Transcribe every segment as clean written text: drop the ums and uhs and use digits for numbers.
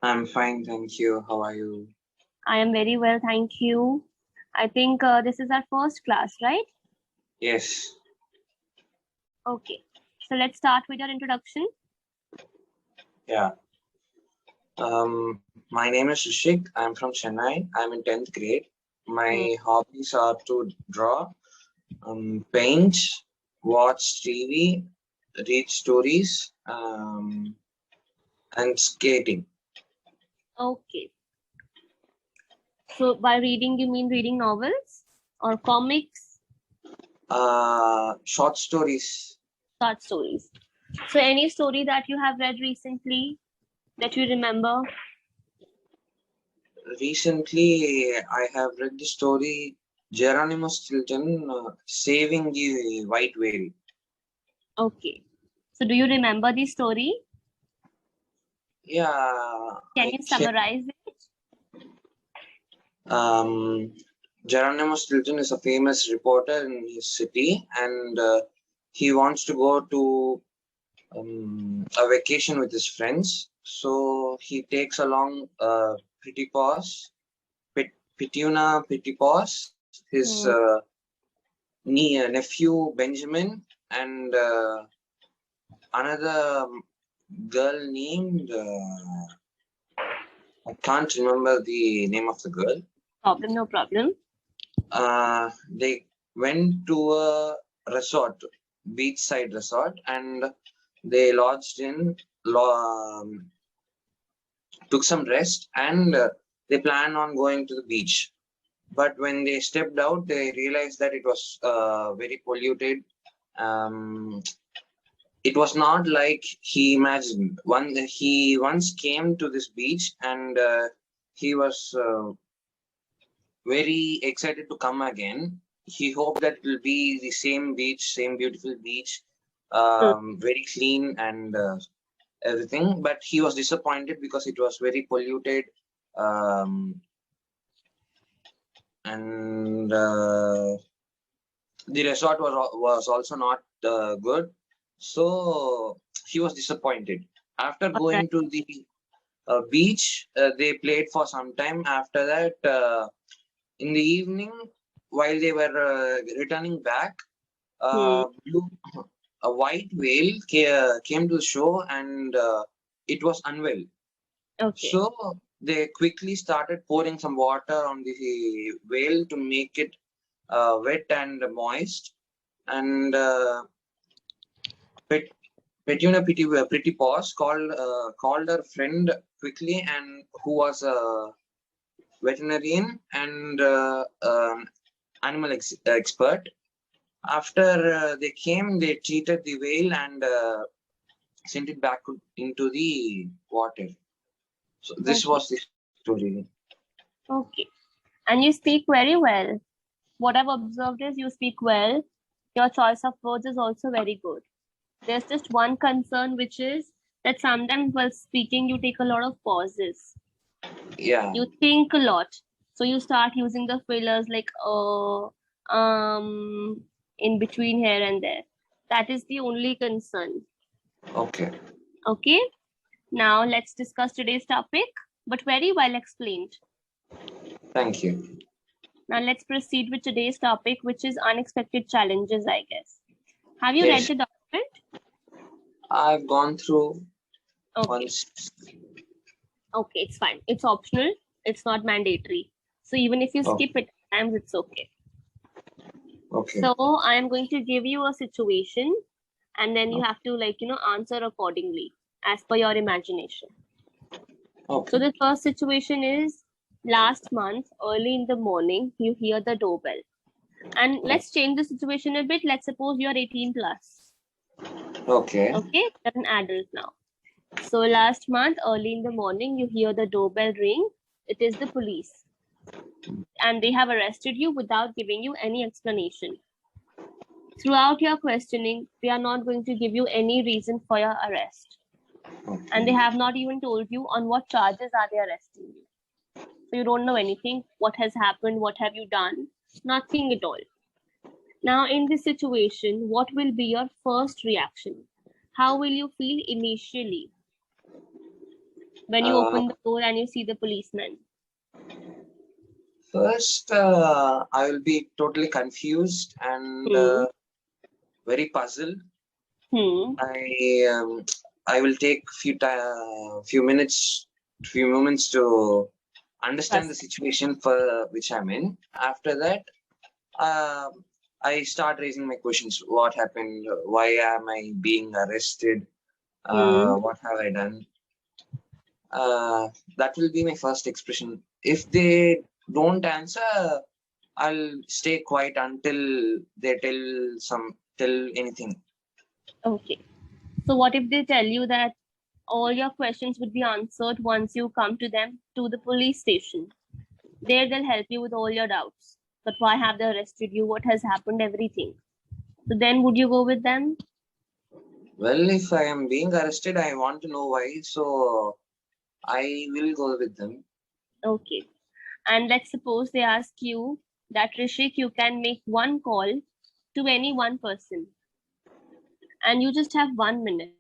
I'm fine, thank you. How are you? I am very well, thank you. I think this is our first class, right? Yes. Okay. So let's start with your introduction. Yeah. My name is Rishik. I'm from Chennai. I'm in 10th grade. Hmm. My hobbies are to draw, paint, watch TV, read stories, and skating. Okay. So by reading, you mean reading novels or comics, Short stories. short stories? So any story that you have read recently that you remember? Recently, I have read the story Geronimo Stilton saving the white whale. Okay. So do you remember the story? Yeah, Can I you can. summarize it? Geronimo Stilton is a famous reporter in his city, and he wants to go to a vacation with his friends. So he takes along Pretty Paws, Petuna Pretty Paws, his Hmm. nephew Benjamin, and another girl named I can't remember the name of the girl. Problem, no problem. They went to a resort, beachside resort, and they lodged in, took some rest, and they planned on going to the beach. But when they stepped out, they realized that it was very polluted. Um, it was not like he imagined. He once came to this beach, and he was very excited to come again. He hoped that it will be the same beach, same beautiful beach, Hmm. very clean and everything. But he was disappointed because it was very polluted, um, and the resort was also not good. So he was disappointed. After All right. going to the beach, they played for some time. After that, in the evening, while they were returning back, Hmm. blue, a white whale came to the shore, and it was unwell. Okay. So they quickly started pouring some water on the whale to make it wet and moist. And Pet, Petuna Pretty Paws called her friend quickly, and who was a veterinarian and animal expert. After they came, they treated the whale and sent it back into the water. So this Okay. was the story. Okay. And you speak very well. What I've observed is you speak well. Your choice of words is also very good. There's just one concern, which is that sometimes while speaking, you take a lot of pauses. Yeah. You think a lot. So you start using the fillers like in between here and there. That is the only concern. Okay. Okay. Now let's discuss today's topic, but very well explained. Thank you. Now let's proceed with today's topic, which is unexpected challenges, I guess. Have you read Yes, the document? I've gone through Okay. once. Okay, it's fine. It's optional. It's not mandatory. So even if you Oh, skip it at times, it's okay. okay. So I am going to give you a situation and then you Oh, have to answer accordingly as per your imagination. So okay. the first situation is last month, early in the morning, you hear the doorbell. And let's change the situation a bit. Let's suppose you're 18 plus. Okay. Okay, you're an adult now. So last month, early in the morning, you hear the doorbell ring. It is the police. And they have arrested you without giving you any explanation. Throughout your questioning, they are not going to give you any reason for your arrest. And they Okay. have not even told you on what charges are they arresting you. So you don't know anything. What has happened? What have you done? Nothing at all. Now, in this situation, what will be your first reaction? How will you feel initially? when you open the door and you see the policeman? First, I will be totally confused and very puzzled. I will take few moments to understand the situation for which I'm in. After that, I start raising my questions. What happened? Why am I being arrested? What have I done? That will be my first expression. If they don't answer, I'll stay quiet until they tell anything. Okay. So what if they tell you that all your questions would be answered once you come to them to the police station? There they'll help you with all your doubts. But why have they arrested you? What has happened? Everything. So then would you go with them? Well, if I am being arrested, I want to know why. So I will go with them. Okay. And let's suppose they ask you that, Rishik, you can make one call to any one person. And you just have 1 minute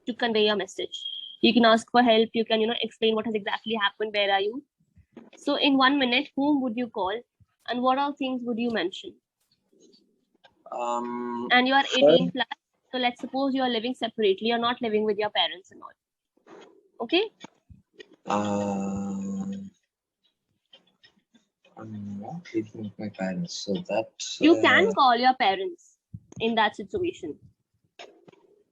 to convey your message. You can ask for help. You can, explain what has exactly happened. Where are you? So in 1 minute, whom would you call? And what all things would you mention? And you are 18 plus. So let's suppose you are living separately. You're not living with your parents and all. Okay? I'm not living with my parents, so that you can call your parents in that situation.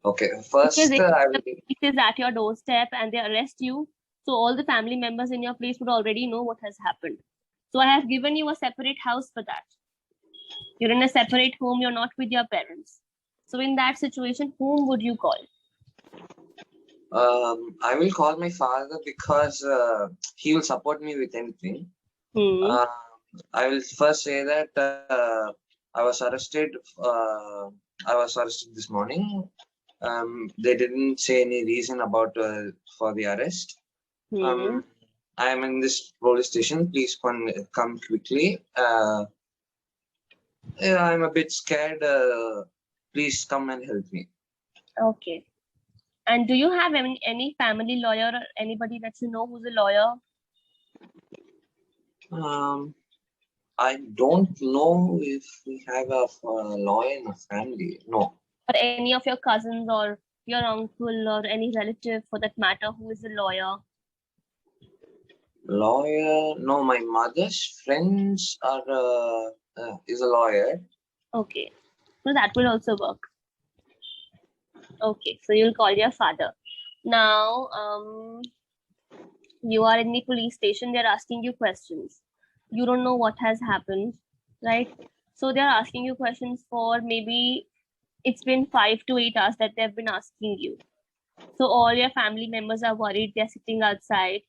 Okay, first Because if I the will. police is at your doorstep and they arrest you, so all the family members in your place would already know what has happened. So I have given you a separate house for that. You're in a separate home. You're not with your parents. So in that situation, whom would you call? I will call my father because he will support me with anything. I will first say that I was arrested. I was arrested this morning. They didn't say any reason about for the arrest. I am in this police station. Please come quickly. I'm a bit scared. Please come and help me. Okay. And do you have any family lawyer or anybody that you know who's a lawyer? I don't know if we have a lawyer in a family. No. Or any of your cousins or your uncle or any relative for that matter who is a lawyer? Lawyer? No, my mother's friends is a lawyer. Okay. So that will also work. Okay, so you'll call your father. Now, you are in the police station, they're asking you questions. You don't know what has happened, right? So they're asking you questions for maybe it's been 5 to 8 hours that they've been asking you. So all your family members are worried, they're sitting outside.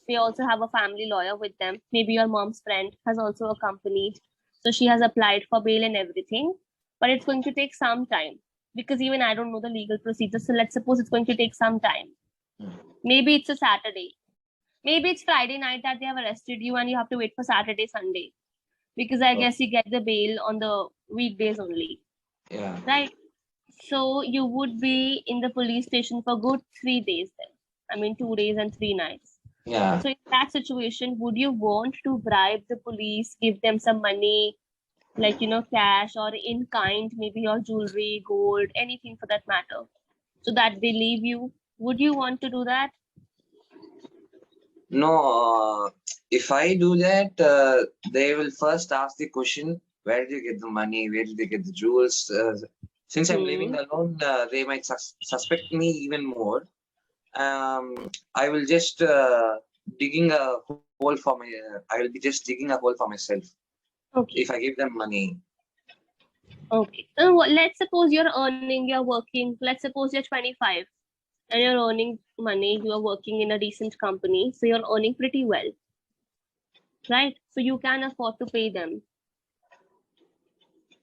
They also have a family lawyer with them. Maybe your mom's friend has also accompanied. So she has applied for bail and everything. But it's going to take some time because even I don't know the legal procedure. So let's suppose it's going to take some time. Maybe it's a Saturday. Maybe it's Friday night that they have arrested you and you have to wait for Saturday, Sunday. Because I guess you get the bail on the weekdays only. Yeah. Right? So you would be in the police station for good 3 days then. I mean 2 days and 3 nights. Yeah. So in that situation, would you want to bribe the police, give them some money, like, cash or in kind, maybe your jewelry, gold, anything for that matter, so that they leave you? Would you want to do that? No, if I do that, they will first ask the question, where did you get the money? Where did you get the jewels? Since I'm living alone, they might suspect me even more. I will just digging a hole for my. I will be just digging a hole for myself. Okay. If I give them money. Okay. So let's suppose you're earning, you're working. Let's suppose you're 25 and you're earning money. You are working in a decent company, so you're earning pretty well, right? So you can afford to pay them.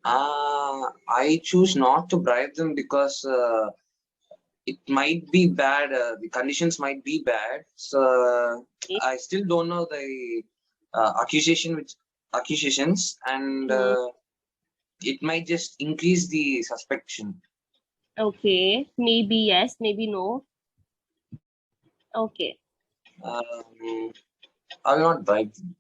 I choose not to bribe them because it might be bad. The conditions might be bad. So I still don't know the accusations, and it might just increase the suspicion. Okay, maybe yes, maybe no. Okay. I'll not bribe them.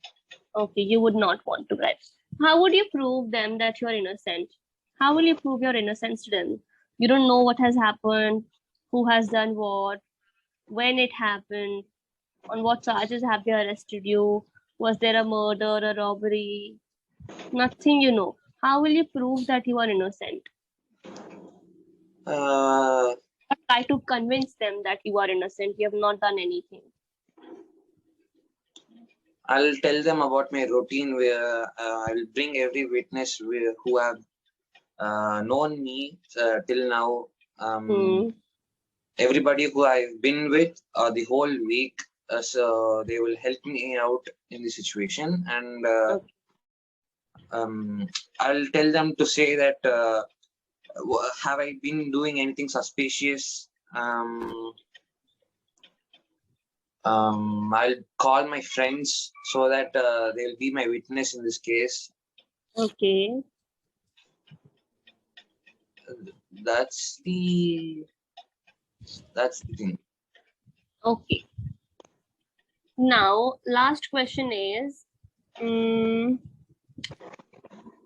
Okay, you would not want to bribe. How would you prove them that you are innocent? How will you prove your innocence to them? You don't know what has happened, who has done what, when it happened, on what charges have they arrested you, was there a murder, a robbery? Nothing you know. How will you prove that you are innocent? Uh, Try to convince them that you are innocent, you have not done anything. I'll tell them about my routine where I'll bring every witness who have known me till now. Everybody who I've been with the whole week, so they will help me out in the situation, and I'll tell them to say that have I been doing anything suspicious? I'll call my friends so that they'll be my witness in this case. Okay. That's the thing. Okay. Now, last question is,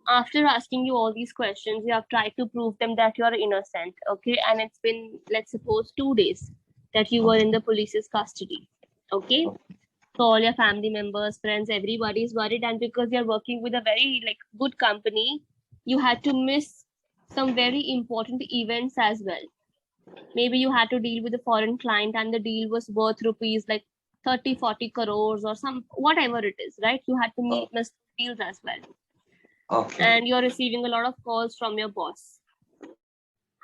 after asking you all these questions, you have tried to prove them that you are innocent, okay? And it's been, let's suppose, 2 days that you were in the police's custody, okay? So all your family members, friends, everybody is worried, and because you're working with a very good company, you had to miss some very important events as well. Maybe you had to deal with a foreign client and the deal was worth rupees 30-40 crores or some whatever it is, right? You had to miss deals as well. Okay. And you're receiving a lot of calls from your boss.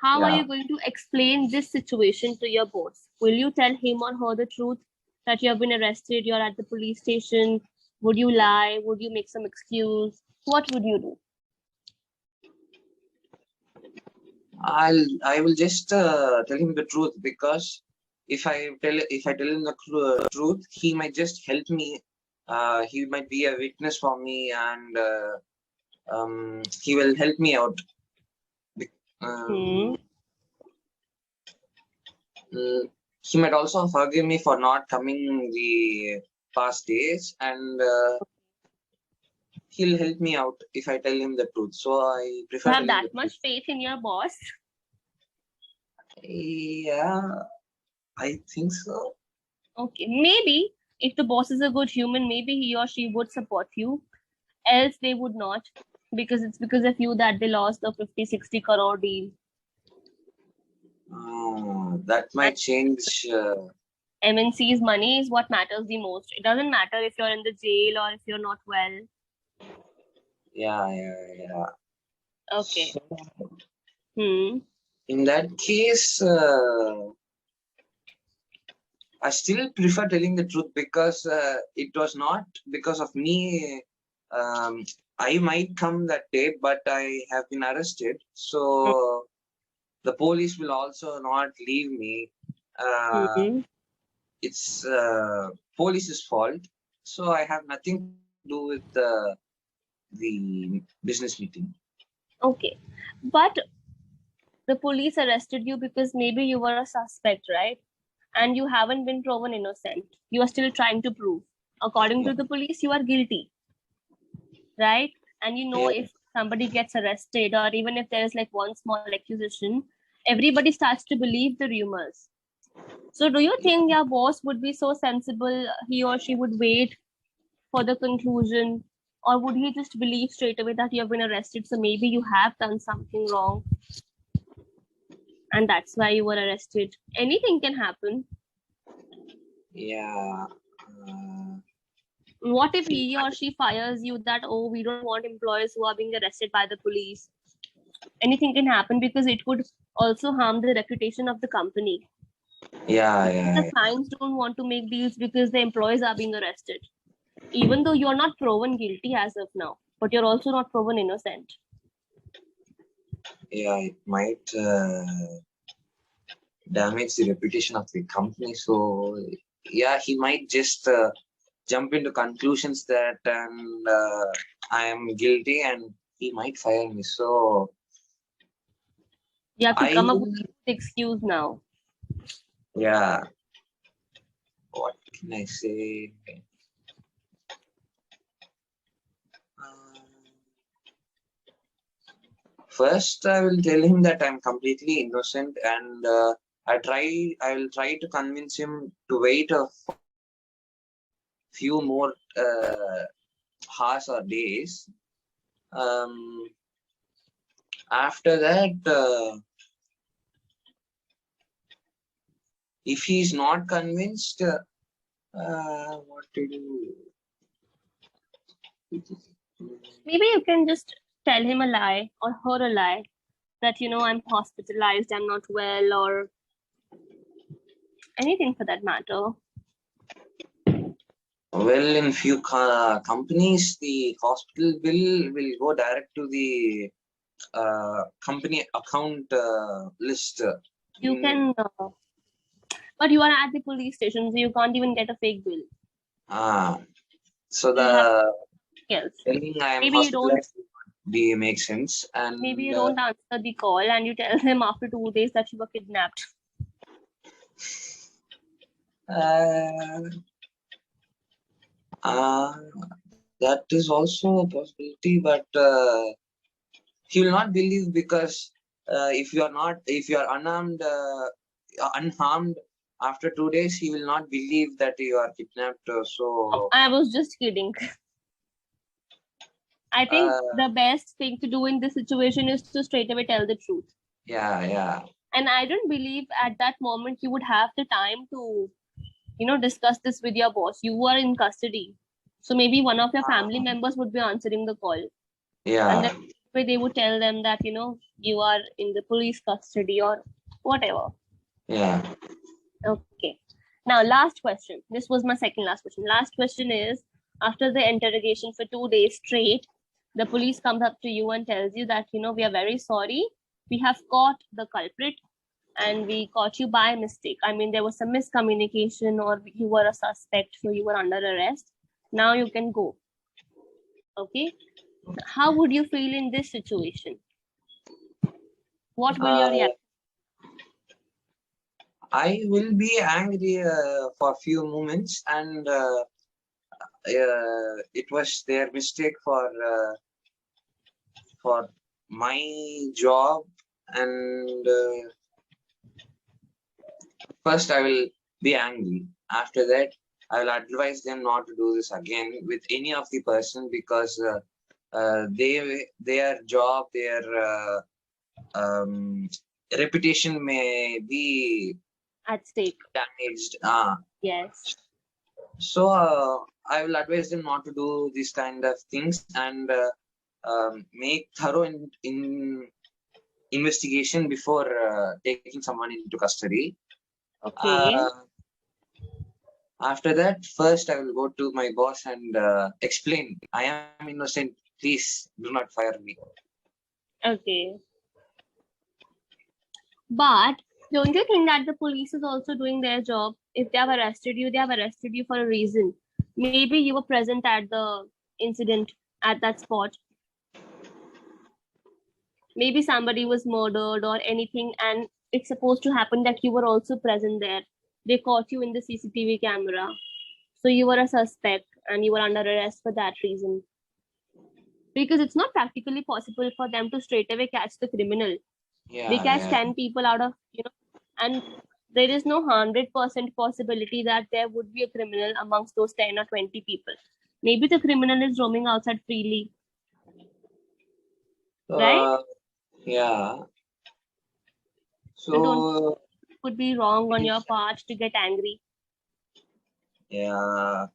How are you going to explain this situation to your boss? Will you tell him or her the truth that you have been arrested, you're at the police station? Would you lie? Would you make some excuse? What would you do? I will just tell him the truth, because if I tell him the truth, he might just help me. He might be a witness for me, and he will help me out. He might also forgive me for not coming the past days, and he'll help me out if I tell him the truth. So I prefer. You have that much faith in your boss? Yeah, I think so. Okay, maybe if the boss is a good human, maybe he or she would support you. Else they would not, because it's because of you that they lost the 50-60 crore deal. That might change. MNC's money is what matters the most. It doesn't matter if you're in the jail or if you're not well. Yeah. Okay. So, In that case, I still prefer telling the truth, because it was not because of me. I might come that day, but I have been arrested. So the police will also not leave me. It's police's fault. So I have nothing to do with the business meeting. Okay. But the police arrested you because maybe you were a suspect, right? And you haven't been proven innocent. You are still trying to prove. According to the police, you are guilty, right? And if somebody gets arrested, or even if there is one small accusation, everybody starts to believe the rumors. So do you think your boss would be so sensible, he or she would wait for the conclusion, or would he just believe straight away that you have been arrested, so maybe you have done something wrong and that's why you were arrested? Anything can happen. Yeah. What if he or she fires you that, oh, we don't want employees who are being arrested by the police? Anything can happen, because it could also harm the reputation of the company. The clients don't want to make deals because the employees are being arrested, even though you're not proven guilty as of now, but you're also not proven innocent. Yeah, it might damage the reputation of the company. So yeah, he might just jump into conclusions that I am guilty, and he might fire me. So you have to come up with an excuse now. Yeah. What can I say? First, I will tell him that I'm completely innocent, and I will try to convince him to wait a few more hours or days. After that, if he is not convinced, what to do? Maybe you can just tell him a lie or her a lie that, I'm hospitalized, I'm not well, or anything for that matter. Well, in few companies, the hospital bill will go direct to the company account list. You can, but you are at the police station, so you can't even get a fake bill. So You have the else. telling I am Maybe you don't. hospitalized makes sense, and Maybe you don't answer the call, and you tell them after 2 days that you were kidnapped. That is also a possibility, but he will not believe, because if you are unharmed after 2 days, he will not believe that you are kidnapped. So I was just kidding. I think the best thing to do in this situation is to straight away tell the truth. Yeah. And I don't believe at that moment you would have the time to, discuss this with your boss. You are in custody. So maybe one of your family members would be answering the call. Yeah. And then they would tell them that, you are in the police custody or whatever. Yeah. Okay. Now, last question. This was my second last question. Last question is, after the interrogation for 2 days straight, the police comes up to you and tells you that, we are very sorry. We have caught the culprit and we caught you by mistake. I mean, there was some miscommunication or you were a suspect, so you were under arrest. Now you can go. Okay. How would you feel in this situation? What will your reaction? I will be angry for a few moments, and it was their mistake for my job, and first I will be angry. After that, I will advise them not to do this again with any of the person, because their job, their reputation may be at stake, damaged. Yes. So I will advise them not to do these kind of things, and make thorough in investigation before taking someone into custody. Okay. After that, first I will go to my boss and explain, I am innocent. Please do not fire me. Okay. But don't you think that the police is also doing their job? If they have arrested you, they have arrested you for a reason. Maybe you were present at the incident at that spot. Maybe somebody was murdered or anything, and it's supposed to happen that you were also present there. They caught you in the CCTV camera. So you were a suspect and you were under arrest for that reason. Because it's not practically possible for them to straight away catch the criminal. They catch 10 people out of, and there is no 100% possibility that there would be a criminal amongst those 10 or 20 people. Maybe the criminal is roaming outside freely. Right? Yeah. So it could be wrong on your part to get angry. Yeah.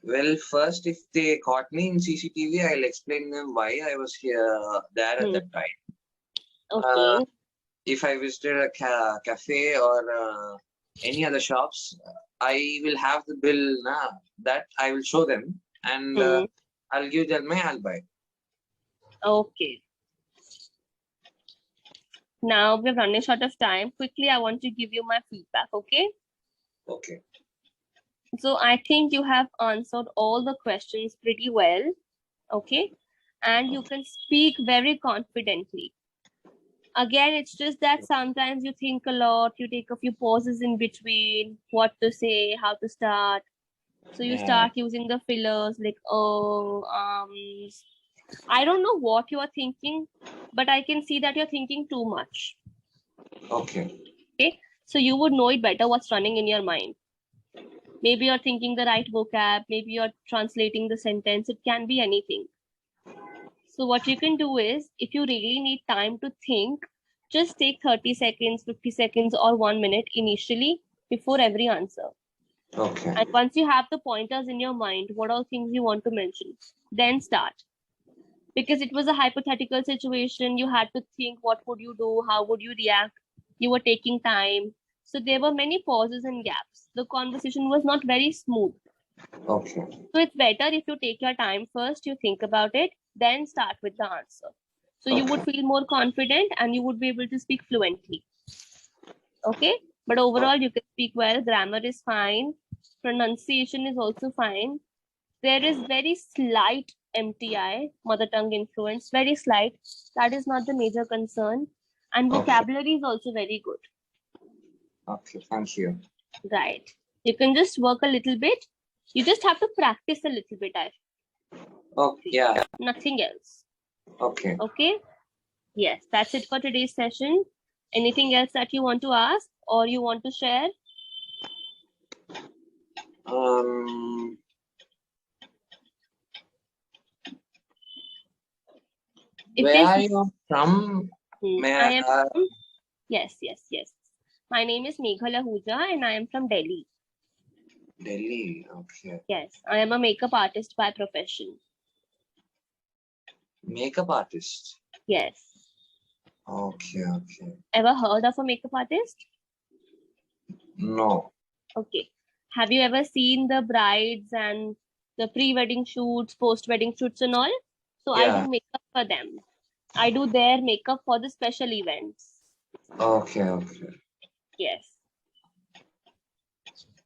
Well, first, if they caught me in CCTV, I'll explain them why I was there at that time. Okay. If I visited a cafe or any other shops, I will have the bill that I will show them, and I'll give them my alibi. Okay. Now we're running short of time. Quickly, I want to give you my feedback, okay? Okay. So I think you have answered all the questions pretty well, okay? And you can speak very confidently. Again, it's just that sometimes you think a lot, you take a few pauses in between, what to say, how to start. So you start using the fillers like, I don't know what you are thinking, but I can see that you're thinking too much. Okay. Okay. So you would know it better what's running in your mind. Maybe you're thinking the right vocab, maybe you're translating the sentence, it can be anything. So what you can do is, if you really need time to think, just take 30 seconds, 50 seconds, or 1 minute initially before every answer. Okay. And once you have the pointers in your mind, what all things you want to mention, then start. Because it was a hypothetical situation, you had to think what would you do, how would you react, you were taking time. So there were many pauses and gaps. The conversation was not very smooth. Okay. So it's better if you take your time first, you think about it, then start with the answer. So you would feel more confident and you would be able to speak fluently. Okay? But overall, you can speak well. Grammar is fine. Pronunciation is also fine. There is very slight MTI, mother tongue influence, very slight. That is not the major concern. And vocabulary is also very good. Okay, thank you. Right. You can just work a little bit. You just have to practice a little bit. Okay, yeah. Nothing else. Okay. Okay. Yes, that's it for today's session. Anything else that you want to ask or you want to share? Where are you from? I am from, yes. My name is Meghal Ahuja and I am from Delhi. Delhi, okay. Yes, I am a makeup artist by profession. Makeup artist? Yes. Okay. Ever heard of a makeup artist? No. Okay. Have you ever seen the brides and the pre-wedding shoots, post-wedding shoots and all? So I do makeup for them. I do their makeup for the special events. Okay. Yes.